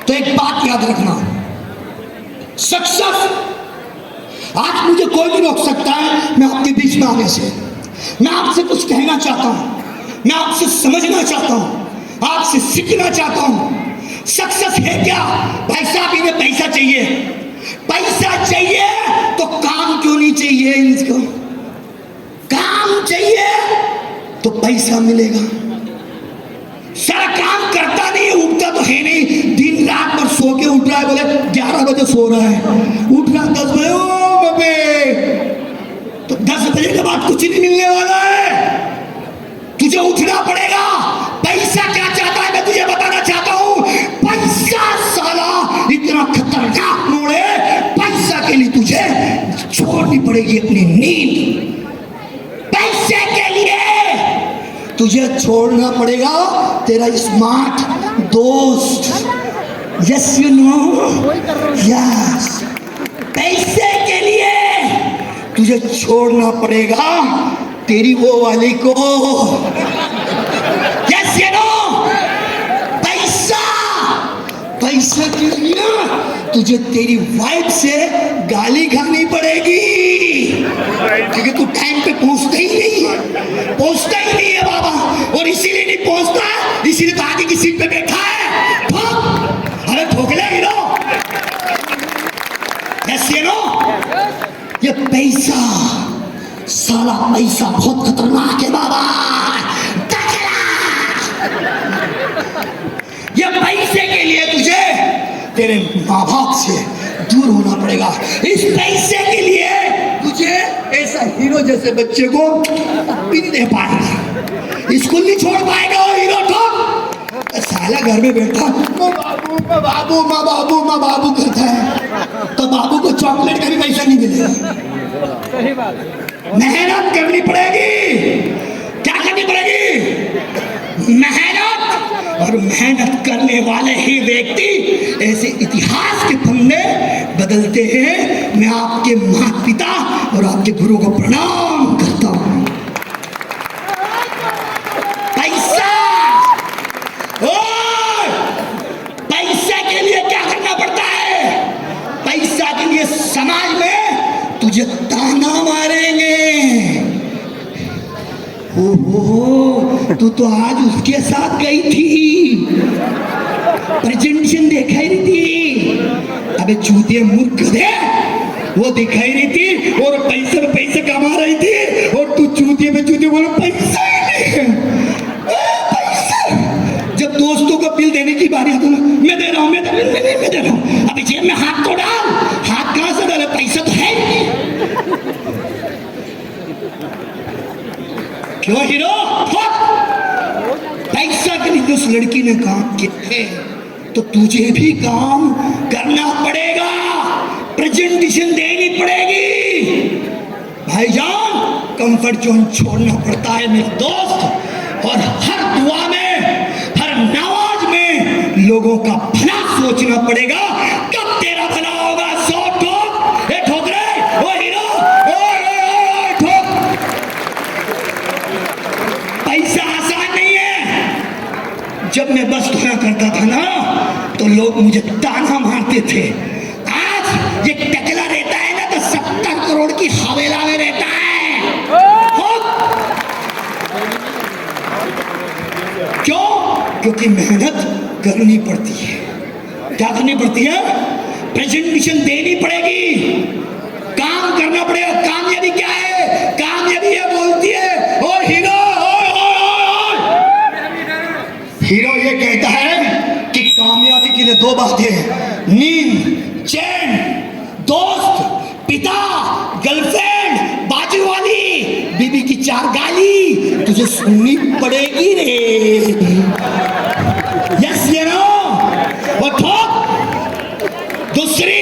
तो एक बात याद रखना, सक्सेस आज मुझे कोई भी रोक सकता है मैं आपके बीच में आने से। मैं आपसे कुछ कहना चाहता हूं, मैं आपसे समझना चाहता हूं, आपसे सीखना चाहता हूं। सक्सेस है क्या? भाई साहब इन्हें पैसा चाहिए, पैसा चाहिए तो काम क्यों नहीं चाहिए? इनको काम चाहिए तो पैसा मिलेगा। सारा काम करता नहीं, उठता तो है नहीं, दिन रात भर सो के उठ रहा है, बोले 11 बजे सो रहा है, उठ रहा 10 बजे, ओ बबे, तो 10 बजे के बाद कुछ नहीं मिलने वाला है। तुझे उठना पड़ेगा। पैसा क्या चाहता है मैं तुझे बताना चाहता हूं। पैसा साला इतना खतरनाक मोड़ है, पैसा के लिए तुझे छोड़नी पड़ेगी अपनी नींद। पैसे के लिए तुझे छोड़ना पड़ेगा तेरा स्मार्ट दोस्त। Yes you know, yes. पैसे के लिए तुझे छोड़ना पड़ेगा तेरी वो वाली को। यस यू नो, पैसा, पैसे के लिए तुझे तेरी वाइफ से गाली खानी पड़ेगी, क्योंकि तू टाइम पे पहुंचता ही नहीं है, पहुंचता ही नहीं है बाबा। और इसीलिए नहीं पहुंचता है, इसीलिए तो आगे की सीट पे बैठा है। ठोक, अरे ठोक ले हीरो। यस यू नो, ये पैसा, साला पैसा बहुत खतरनाक है बाबा। ये पैसे के लिए तुझे तेरे माँ बाप से दूर होना पड़ेगा। इस पैसे के लिए तुझे ऐसा हीरो जैसे बच्चे को भी नहीं दे पाएगा, स्कूल नहीं छोड़ पाएगा वो हीरो। तो साला घर में बैठा माँ बाबू माँ बाबू माँ बाबू माँ बाबू करता है, तो बाबू को चॉकलेट का भी पैसा नहीं मिलेगा। सही बात है। मेहनत करनी पड़ेगी। क्या करनी पड़ेगी? मेहनत। और मेहनत करने वाले ही व्यक्ति ऐसे इतिहास के पन्ने बदलते हैं। मैं आपके माता पिता और आपके गुरु को प्रणाम करता हूं। पैसा, पैसा के लिए क्या करना पड़ता है? पैसा के लिए समाज में तुझे ताना मारेंगे। ओहो, तू तो आज उसके साथ गई थी, प्रेजेंटेशन दिखाई रही थी। अबे चूतिए मूर्ख गधे, वो दिखाई रही थी और पैसे में पैसे कमा रही थी, और तू चूतिए में चूतिए बोलो पैसा ही नहीं है। पैसा, जब दोस्तों को बिल देने की बारी आती है, मैं दे रहा हूँ, मैं दे रहा हूँ, अभी जेब में हाथ तो डाल। हाथ कहां से डाले? पैसा तो है नहीं। क्यों हीरो? पैसा के लिए उस लड़की ने काम किए, तो तुझे भी काम करना पड़ेगा, प्रेजेंटेशन देनी पड़ेगी। भाईजान, कंफर्ट जोन छोड़ना पड़ता है मेरे दोस्त। और हर दुआ में, हर नमाज में लोगों का भला सोचना पड़ेगा। कब तेरा भला होगा? 100 ठोक, ये ठोक रहे वो हीरो, ठोक। पैसा आसान नहीं है। जब मैं बस धोया करता था ना, तो लोग मुझे ताना मारते थे। आज ये टकला रहता है ना, तो 70 करोड़ की हवेला में रहता है। क्यों? क्योंकि मेहनत करनी पड़ती है। क्या करनी पड़ती है? प्रेजेंटेशन देनी पड़ेगी, काम करना पड़ेगा। कामयाबी क्या है? कामयाबी ये बोलती है, ओ हीरो, हीरो ये कहता है कि कामयाबी के लिए 2 बातें, नींद, चैन, दोस्त, पिता, गर्लफ्रेंड, बाजू वाली बीबी की 4 गाली तुझे सुननी पड़ेगी रे। Yes you know. और ठोक। दूसरी,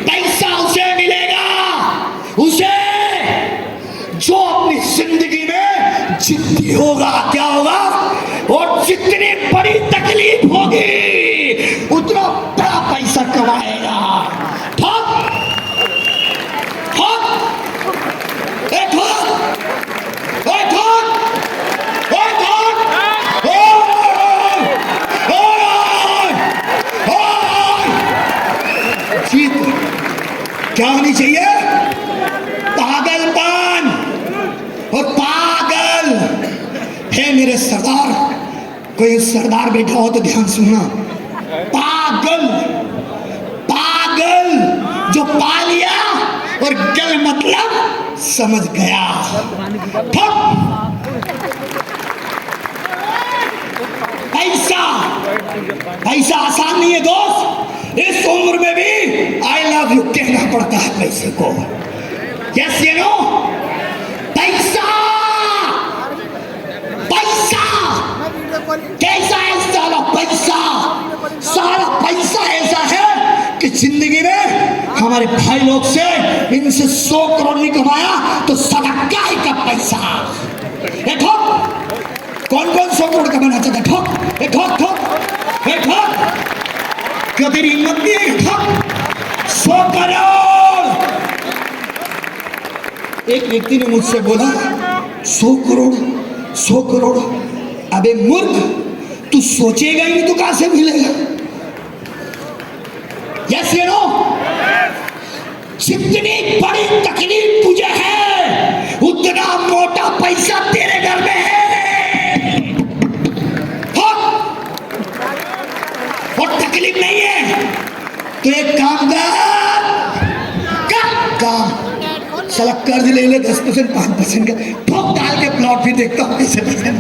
पैसा उसे मिलेगा, उसे जो अपनी जिंदगी में जिद्दी होगा। क्या होगा? और जितनी बड़ी तकलीफ होगी उतना बड़ा पैसा कमाएगा। ठोक, ठोक, ठोक, ठोक, ठोक, क्या होनी चाहिए? पागलपन। और पागल है मेरे सरदार, कोई सरदार बैठा हो तो ध्यान सुनना। पागल, पागल जो पा लिया और गल मतलब समझ गया। पैसा, पैसा आसान नहीं है दोस्त। इस उम्र में भी आई लव यू कहना पड़ता है पैसे को। यस यू नो, पैसा, पैसा कैसा है सारा पैसा? सारा पैसा ऐसा है कि जिंदगी में हमारे भाई लोग से इनसे 100 करोड़ नहीं कमाया तो सदका ही का पैसा। देखो कौन कौन 100 करोड़ कमाना चाहता है? ठोक, ठोक, ठोक, ठोक। क्यों तेरी हिम्मत नहीं है? ठोक। 100 करोड़। एक व्यक्ति ने मुझसे बोला 100 करोड़, 100 करोड़। अबे मूर्ख, तू सोचेगा ही नहीं तो कहां से मिलेगा? यस यू नो, जितनी बड़ी तकलीफ तुझे है उतना मोटा पैसा तेरे घर में है। और तकलीफ नहीं है तो एक काम कर, काम साला कर्ज ले ले 10%, 5% का ठोक डाल के प्लॉट भी देखता हूँ कैसे पैसे।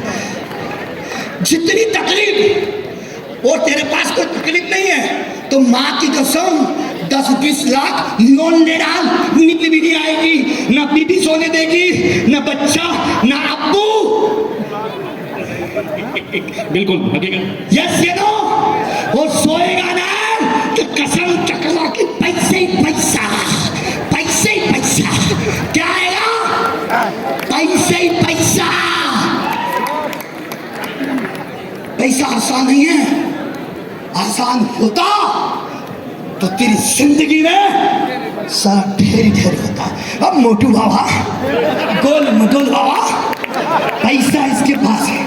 जितनी तकलीफ और तेरे पास कोई तकलीफ नहीं है तो माँ की कसम 10-20 लाख लोन ले डाल, नींद भी नहीं आएगी, ना बीबी सोने देगी, ना बच्चा, ना अब्बू। बिल्कुल हकीकत। यस यू नो, और सोएगा ना तो कसम टकरा के पैसे ही पैसा, पैसे ही पैसा। क्या आएगा? पैसे ही पैसा। पैसा आसान नहीं है। आसान होता तो तेरी जिंदगी में सारा ढेर ढेर होता। अब मोटू बाबा, गोल मटोल बाबा, पैसा इसके पास है,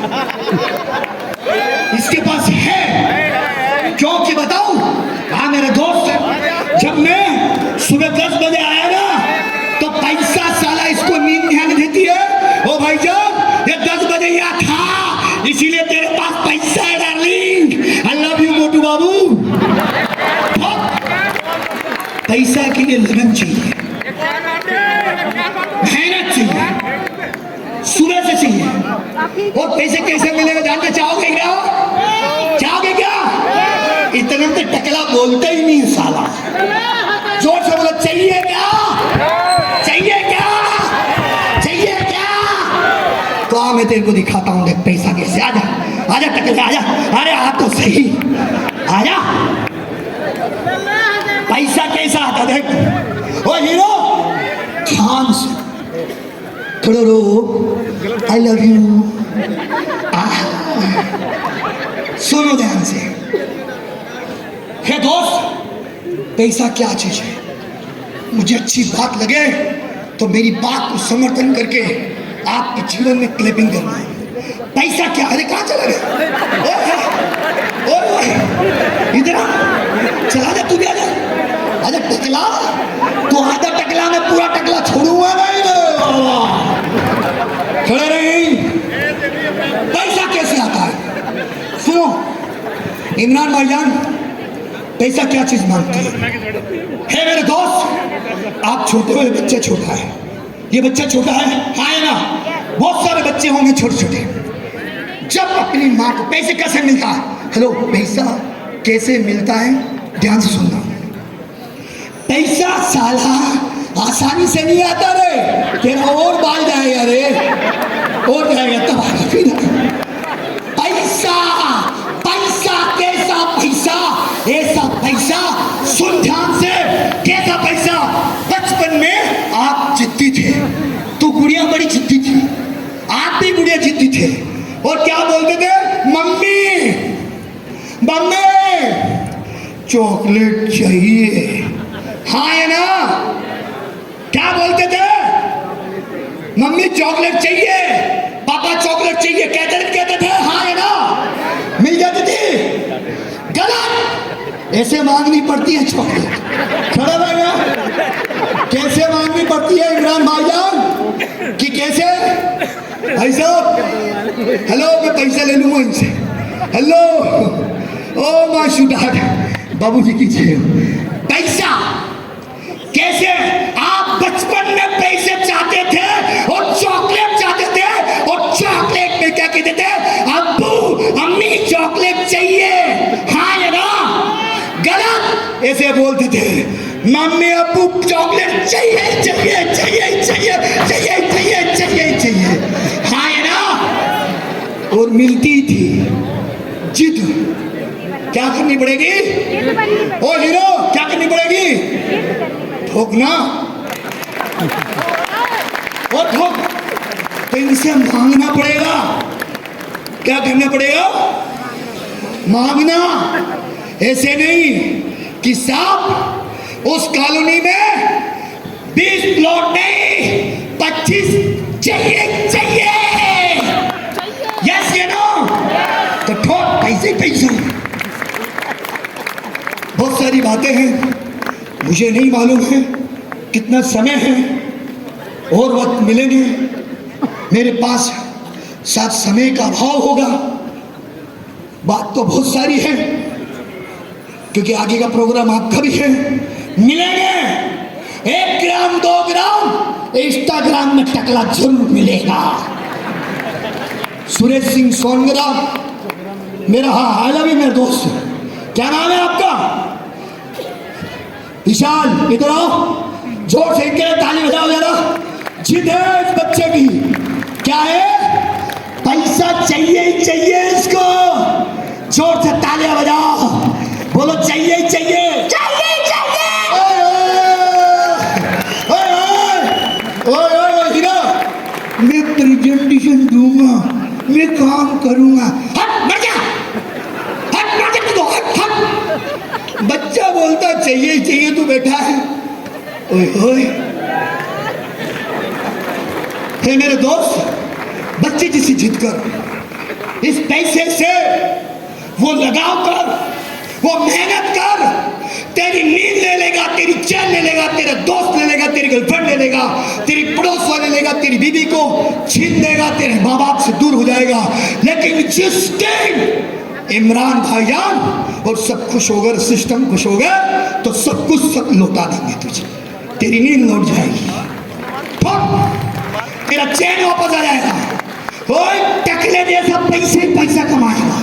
इसके पास है। क्योंकि बताऊं, हाँ मेरे दोस्त, जब मैं सुबह 10 बजे आया ना तो पैसा साला इसको नींद नहीं आने देती है। ओ भाई साहब, ये 10 बजे यहाँ था इसीलिए तेरे पास पैसा है डार्लिंग। आई लव यू मोटू बाबू। पैसा के लिए लगन चाहिए, मेहनत चाहिए, सुबह से चाहिए। और पैसे कैसे मिलेगा जानना चाहोगे क्या? चाहोगे क्या? इतना तो टकला बोलता ही नहीं साला। जोर से बोलो, चाहिए क्या? चाहिए क्या? चाहिए क्या? तो मैं तेरे को दिखाता हूँ, देख पैसा कैसे। आजा आजा टकला, आजा। अरे आ तो सही, आजा। पैसा कैसा आता देख। ओ हीरो, ध्यान से थोड़ा रो, आई लव यू। सुनो ध्यान से। हे दोस्त, पैसा क्या चीज है? मुझे अच्छी बात लगे तो मेरी बात को समर्थन करके आपके जीवन में क्लिपिंग करना है। पैसा क्या? अरे कहाँ चला गया? इधर चला जा, तू भी आजा। आजा टकला, तो आधा टकला में पूरा टकला छोड़ूंगा नहीं। खड़े रही। पैसा कैसे आता है? सुनो इमरान भाईजान, पैसा क्या चीज मांगती है मेरे दोस्त? आप छोटे हुए बच्चे छोटा है, ये बच्चा छोटा है, हाँ है ना? बहुत सारे बच्चे होंगे छोटे छोटे। जब अपनी माँ को पैसे कैसे मिलता है? हेलो, पैसा कैसे मिलता है? ध्यान से सुनना। पैसा साला आसानी से नहीं आता रे, तेरा और बाल जाएगा रे, और जाएगा तब आएगा फिर। पैसा, पैसा कैसा पैसा? ऐसा पैसा, सुन ध्यान से, कैसा पैसा? बचपन में आप जिद्दी थे, तो गुड़िया बड़ी जिद्दी थी, आप भी गुड़िया जिद्दी थे। और क्या बोलते थे? मम्मी मम्मी चॉकलेट चाहिए, हाँ है ना? क्या बोलते थे? मम्मी चॉकलेट चाहिए, पापा चॉकलेट चाहिए, कहते थे हाँ है ना? मिल जाती थी। गलत, ऐसे मांगनी पड़ती है चॉकलेट। खड़ा रहेगा। कैसे मांगनी पड़ती है इमरान भाईजान कि कैसे? भाई साहब हेलो, मैं पैसा ले लूंगा इनसे। हेलो ओ माशूदार बाबू जी कीजिए पैसा। कैसे आप बचपन में पैसे चाहते थे और चॉकलेट चाहते थे, और चॉकलेट में क्या कहते थे? अब्बू अम्मी चॉकलेट चाहिए, हाँ या ना? गलत। ऐसे बोलते थे मम्मी अब्बू चॉकलेट चाहिए चाहिए चाहिए चाहिए चाहिए चाहिए चाहिए चाहिए, हाँ या ना? और मिलती थी। जिद क्या करनी पड़ेगी? ओ हीरो क्या करनी पड़ेगी? ठोकना और ठोक। तो इनसे मांगना पड़ेगा। क्या करना पड़ेगा? मांगना। ऐसे नहीं कि साहब उस कॉलोनी में 20 प्लॉट नहीं 25 चाहिए चाहिए, यस या नो? तो ठोक पैसे पैसे। बहुत सारी बातें हैं, मुझे नहीं मालूम है कितना समय है और वक्त मिलेंगे मेरे पास, साथ समय का अभाव होगा। बात तो बहुत सारी है क्योंकि आगे का प्रोग्राम आपका भी है। मिलेंगे 1 ग्राम 2 ग्राम इंस्टाग्राम में टकला जरूर मिलेगा। सुरेश सिंह सोनगरा मेरा, हाँ आई लव यू मेरे दोस्त। क्या नाम है आपका? विशाल, इधर आओ, जोर से इनके लिए ताली बजाओ जरा। जिद है इस बच्चे की, क्या है? पैसा चाहिए ही चाहिए इसको। जोर से तालियां बजाओ, बोलो चाहिए ही चाहिए, चाहिए ही चाहिए। ओए हीरा, मैं प्रेजेंटेशन दूंगा, मैं काम करूंगा। हट मर जा, हट मर जा तू, हट हट। बच्चा बोलता चाहिए ही चाहिए, तू बैठा है। ओए ओए हे मेरे दोस्त, बच्चे जिसे जिद कर, इस पैसे से वो लगाव कर, वो मेहनत कर। तेरी नींद ले लेगा, तेरी चैन ले लेगा, तेरा दोस्त ले लेगा, तेरी गर्लफ्रेंड ले लेगा, तेरी पड़ोस वाले ले लेगा, तेरी बीबी को छीन देगा, तेरे माँ बाप से दूर हो जाएगा। लेकिन जिस दिन इमरान भाईजान और सब खुश हो गए, सिस्टम खुश हो गए, तो सब कुछ सब लौटा देंगे तुझे। तेरी नींद लौट जाएगी, तेरा चैन वापस आ जाएगा। ओए टकले जैसा पैसे पैसा कमाएगा।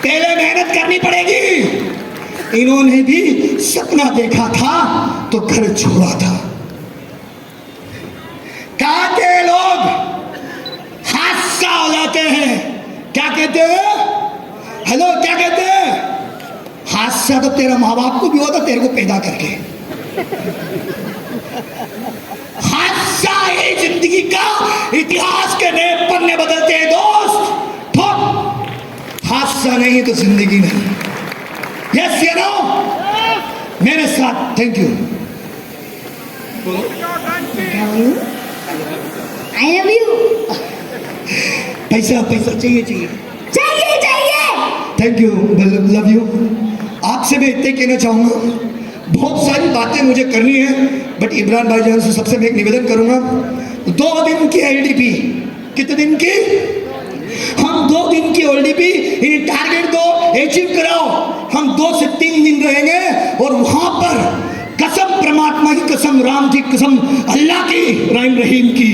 पहले मेहनत करनी पड़ेगी। इन्होंने भी सपना देखा था तो घर छोड़ा था। कहा के लोग हादसा हो जाते हैं, क्या कहते हैं? हेलो क्या कहते हैं? हादसा तो तेरा माँ बाप को भी होता तेरे को पैदा करके। हादसा है जिंदगी का, इतिहास के नए पन्ने बदलते हैं दोस्त। हादसा नहीं तो जिंदगी नहीं। यस यू नो, मेरे साथ। Thank you. I love you. पैसा पैसा चाहिए चाहिए चाहिए चाहिए। Thank you, love you. आपसे मैं इतने कहना चाहूँगा, बहुत सारी बातें मुझे करनी है, बट इमरान भाईजान से सबसे मैं एक निवेदन करूँगा। 2 दिन की एलडीपी, कितने दिन की? हम 2 दिन की एलडीपी टारगेट को अचीव कराओ। हम 2 से 3 दिन रहेंगे और वहाँ पर कसम परमात्मा की कसम, राम की कसम, अल्लाह की, रहीम रहीम की,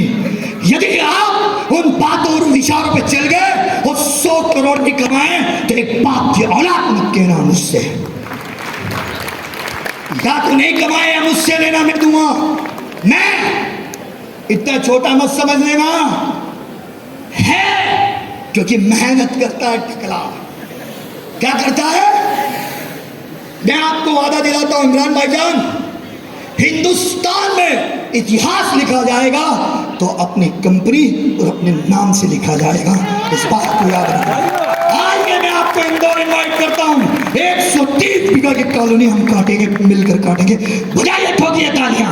यदि आप उन बातों और विचारों पे चल गए और 100 करोड़ भी कमाए तो एक बाप की औलाद मत कहना मुझसे। या तो नहीं कमाए या मुझसे लेना, मैं दूंगा। मैं इतना छोटा मत समझ लेना है, क्योंकि मेहनत करता है टकला। क्या करता है? मैं आपको वादा दिलाता हूं इमरान भाईजान, हिंदुस्तान में इतिहास लिखा जाएगा तो अपनी कंपनी और अपने नाम से लिखा जाएगा। इस बात को याद रखना। आइए मैं आपको इंदौर इनवाइट करता हूं। 130 बीघा की कॉलोनी हम काटेंगे, मिलकर काटेंगे। बजाइए ठोकिए तालियां।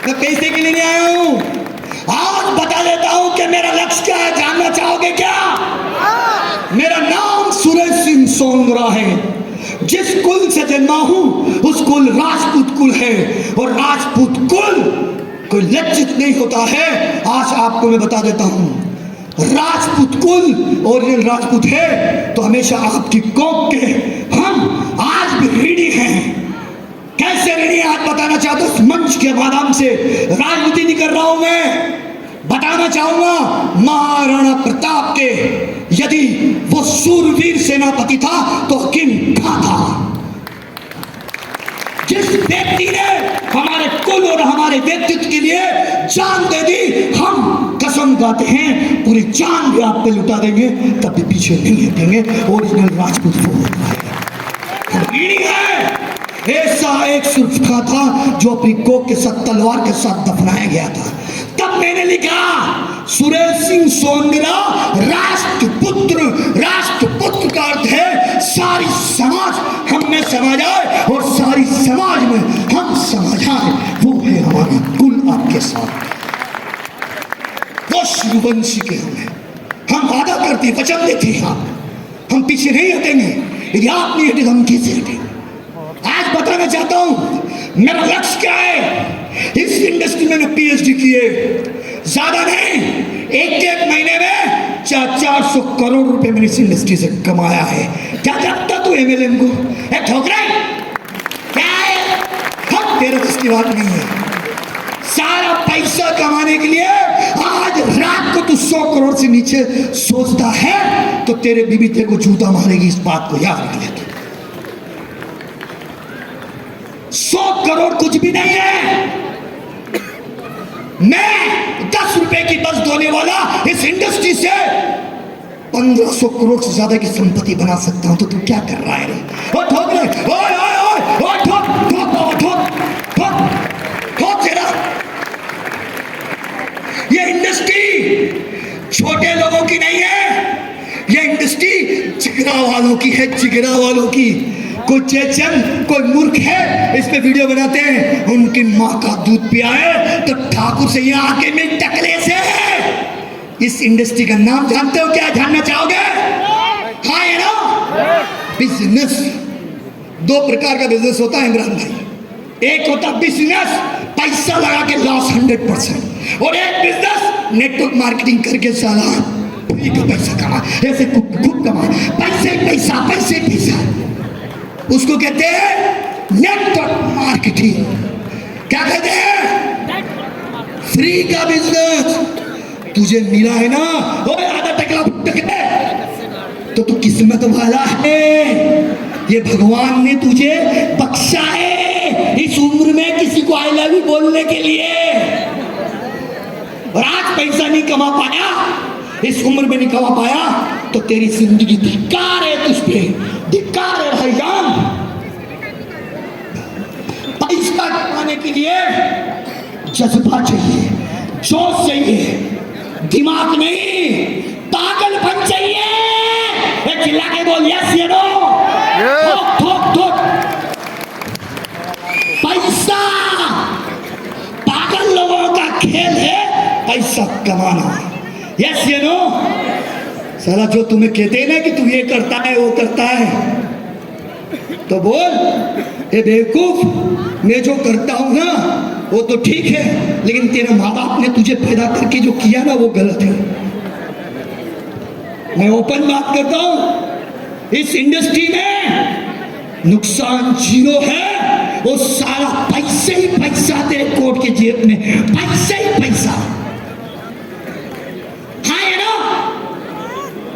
मैं पैसे के लिए नहीं आया हूं, आज बता देता बताऊं कि मेरा लक्ष्य क्या है, जानना चाहोगे क्या? मेरा नाम सुरेश सिंह सोंगरा है। जिस कुल से जन्मा हूं उस कुल राजपूत कुल है, और राजपूत कुल कोई लज्जित नहीं होता है। आज आपको मैं बता देता हूं, राजपूत कुल ओरिजिनल राजपूत है तो हमेशा आपकी कौम के हम आज भी ऋणी हैं। कैसे ऋणी आज बताना चाहता हूं। इस मंच के माध्यम से राजनीति नहीं कर रहा हूं, मैं बताना चाहूंगा महाराणा प्रताप के यदि वो सूरवीर सेनापति था तो हकीम क्या था। जिस व्यक्ति ने हमारे कुल और हमारे व्यक्तित्व के लिए जान दे दी, हम कसम खाते हैं पूरी जान भी आप पे लुटा देंगे, तब भी पीछे नहीं हटेंगे। ओरिजिनल राजपूत वो है। ऐसा एक सुरखा था जो अपनी कोक के साथ तलवार के साथ दफनाया गया था। तब मैंने लिखा सुरेश सिंह सोंगरा राष्ट्रपुत्र। राष्ट्रपुत्र का अर्थ है सारी समाज हम में समा जाए और सारी समाज में हम समा जाए, वो है हमारा कुल आपके साथ। वो शिववंशी के हम वादा करते, वचन देते हैं, हम पीछे नहीं हटेंगे। यदि आप नहीं हटे तो हम कैसे हटेंगे। आज बताना चाहता हूं मेरा लक्ष्य क्या है। इस इंडस्ट्री में पीएचडी किए, ज्यादा नहीं, एक महीने में 400 करोड़ रुपए मैंने इस इंडस्ट्री से कमाया है। क्या जानता तू एमएलएम को? ठोकरा क्या है? तेरे बस की बात नहीं है। सारा पैसा कमाने के लिए आज रात को तू 100 करोड़ से नीचे सोचता है तो तेरे बीबी तेरे को जूता मारेगी। इस बात को याद रख ले। 100 करोड़ कुछ भी नहीं है। मैं 10 रुपए की बस धोने वाला इस इंडस्ट्री से 1500 करोड़ से ज्यादा की संपत्ति बना सकता हूं। तो तू क्या कर रहा है रे? ओ ठोक रे, ओए ओए ओए ओए ठोक ठोक ठोक ठोक ठोक तेरा। ये इंडस्ट्री छोटे लोगों की नहीं है, ये इंडस्ट्री जिगरा वालों की है, जिगरा वालों की। कोई चेचन, कोई मूर्ख है इस पे वीडियो बनाते हैं, उनकी माँ का दूध पिया है तो ठाकुर से यहाँ आके में टकले से। इस इंडस्ट्री का नाम जानते हो क्या? जानना चाहोगे? हाँ है ना। बिजनेस, 2 प्रकार का बिजनेस होता है इमरान भाई। एक होता बिजनेस पैसा लगा के लॉस 100%, और एक बिजनेस नेटवर्क मार्केटिंग करके साला फ्री का पैसा कमा, ऐसे खूब कमा, पैसे पैसा पैसे पैसा, उसको कहते हैं नेटवर्क मार्केटिंग। क्या कहते हैं? फ्री का बिजनेस। तुझे मिला है ना ओए आधा टकला तो तू किस्मत वाला है। ये भगवान ने तुझे बख्शा है इस उम्र में किसी को आई लव यू बोलने के लिए, और आज पैसा नहीं कमा पाया, इस उम्र में नहीं कमा पाया तो तेरी जिंदगी धिक्कार है, तुझ पे धिक्कार है भाईजान। पैसा कमाने के लिए जज्बा चाहिए, जोश चाहिए, दिमाग नहीं, पागलपन चाहिए। चिल्ला के बोल यस या नो। ठोक ठोक ठोक। पैसा पागल लोगों का खेल है, पैसा कमाना। यस या नो। साला जो तुम्हें कहते हैं ना कि तू ये करता है वो करता है, तो बोल ए बेवकूफ, मैं जो करता हूं ना वो तो ठीक है, लेकिन तेरे माँ बाप ने तुझे पैदा करके जो किया ना वो गलत है। मैं ओपन बात करता हूं, इस इंडस्ट्री में नुकसान 0 है। वो सारा पैसे ही पैसा तेरे कोर्ट के जेब में, पैसा ही पैसा। हाँ है ना,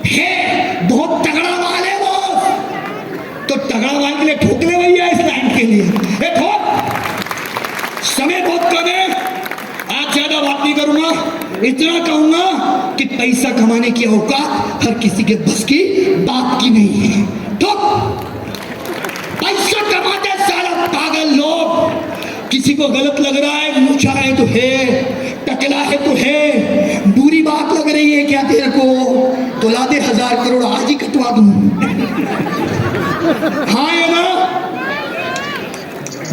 है बहुत तगड़ा माल है वो, तो तगड़ा माल के लिए ठोक ले भैया इस लाइन के लिए। समय बहुत कम है, आज ज्यादा बात नहीं करूंगा, इतना कहूंगा कि पैसा कमाने की औकात हर किसी के बस की बात की नहीं है। तो पैसा कमाते सारा पागल लोग। किसी को गलत लग रहा है, ऊंचा है तो है, टकला है तो है, बुरी बात लग रही है क्या तेरे को, तो ला दे 1000 करोड़ आज ही कटवा दूं। हाँ है ना,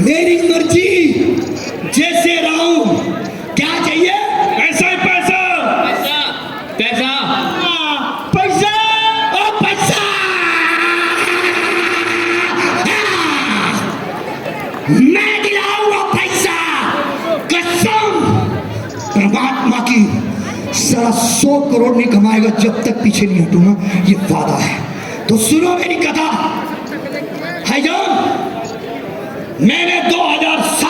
मेरी मर्जी, जैसे रहूं। क्या चाहिए? पैसा ही पैसा। मैं दिलाऊंगा पैसा, कसम परमात्मा की। साला 100 करोड़ नहीं कमाएगा जब तक पीछे नहीं हटूंगा, ये वादा है। तो सुनो मेरी कथा। भाईजान, मैंने 2007